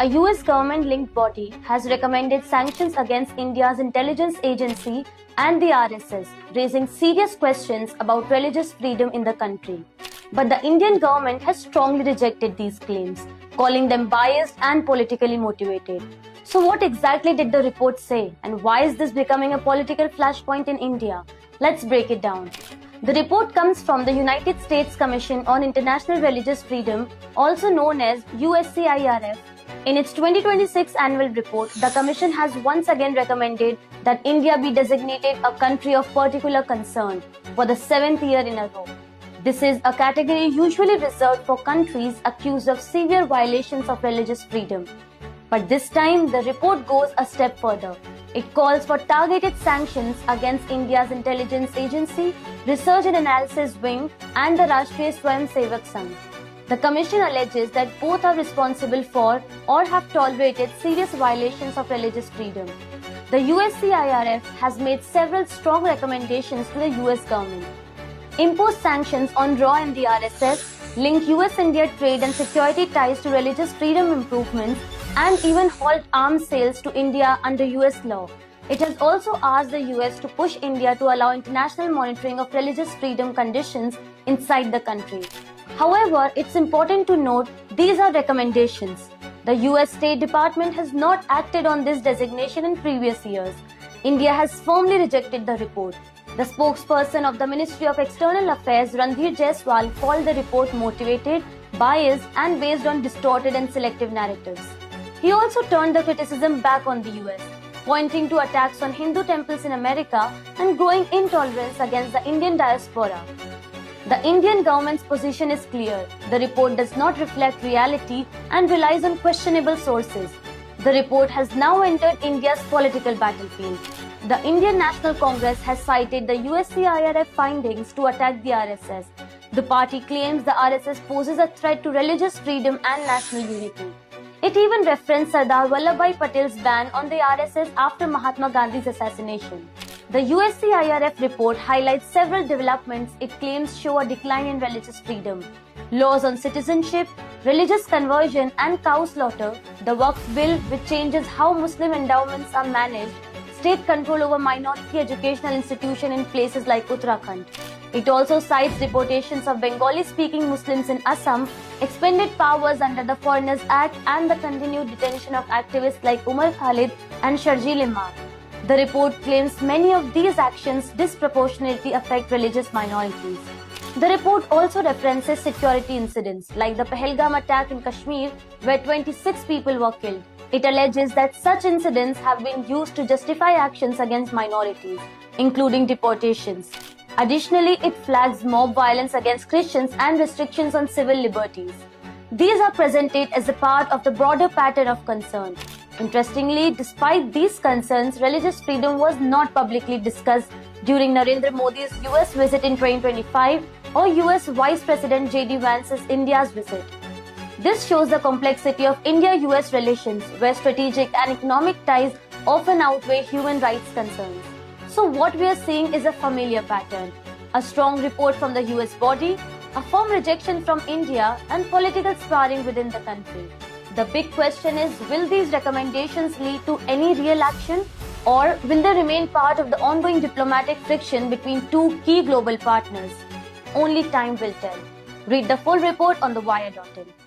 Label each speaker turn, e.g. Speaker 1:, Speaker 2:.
Speaker 1: A US government-linked body has recommended sanctions against India's intelligence agency and the RSS, raising serious questions about religious freedom in the country. But the Indian government has strongly rejected these claims, calling them biased and politically motivated. So what exactly did the report say, and why is this becoming a political flashpoint in India? Let's break it down. The report comes from the United States Commission on International Religious Freedom, also known as USCIRF. In its 2026 annual report, the Commission has once again recommended that India be designated a country of particular concern for the 7th year in a row. This is a category usually reserved for countries accused of severe violations of religious freedom. But this time, the report goes a step further. It calls for targeted sanctions against India's intelligence agency, research and analysis wing, and the Rashtriya Swayamsevak Sangh. The Commission alleges that both are responsible for or have tolerated serious violations of religious freedom. The USCIRF has made several strong recommendations to the US government. Impose sanctions on RAW and the RSS, link US-India trade and security ties to religious freedom improvements, and even halt arms sales to India under US law. It has also asked the US to push India to allow international monitoring of religious freedom conditions inside the country. However, it's important to note these are recommendations. The US State Department has not acted on this designation in previous years. India has firmly rejected the report. The spokesperson of the Ministry of External Affairs, Randhir Jaiswal, called the report motivated, biased, and based on distorted and selective narratives. He also turned the criticism back on the US, pointing to attacks on Hindu temples in America and growing intolerance against the Indian diaspora. The Indian government's position is clear. The report does not reflect reality and relies on questionable sources. The report has now entered India's political battlefield. The Indian National Congress has cited the USCIRF findings to attack the RSS. The party claims the RSS poses a threat to religious freedom and national unity. It even referenced Sardar Vallabhbhai Patel's ban on the RSS after Mahatma Gandhi's assassination. The USCIRF report highlights several developments it claims show a decline in religious freedom. Laws on citizenship, religious conversion and cow slaughter, the Waqf bill which changes how Muslim endowments are managed, state control over minority educational institutions in places like Uttarakhand. It also cites deportations of Bengali-speaking Muslims in Assam, expanded powers under the Foreigners Act and the continued detention of activists like Umar Khalid and Sharjeel Imam. The report claims many of these actions disproportionately affect religious minorities. The report also references security incidents like the Pahalgam attack in Kashmir where 26 people were killed. It alleges that such incidents have been used to justify actions against minorities, including deportations. Additionally, it flags mob violence against Christians and restrictions on civil liberties. These are presented as a part of the broader pattern of concern. Interestingly, despite these concerns, religious freedom was not publicly discussed during Narendra Modi's US visit in 2025 or US Vice President J.D. Vance's India's visit. This shows the complexity of India-US relations, where strategic and economic ties often outweigh human rights concerns. So what we are seeing is a familiar pattern. A strong report from the US body, a firm rejection from India, and political sparring within the country. The big question is, will these recommendations lead to any real action, or will they remain part of the ongoing diplomatic friction between two key global partners? Only time will tell. Read the full report on thewire.in.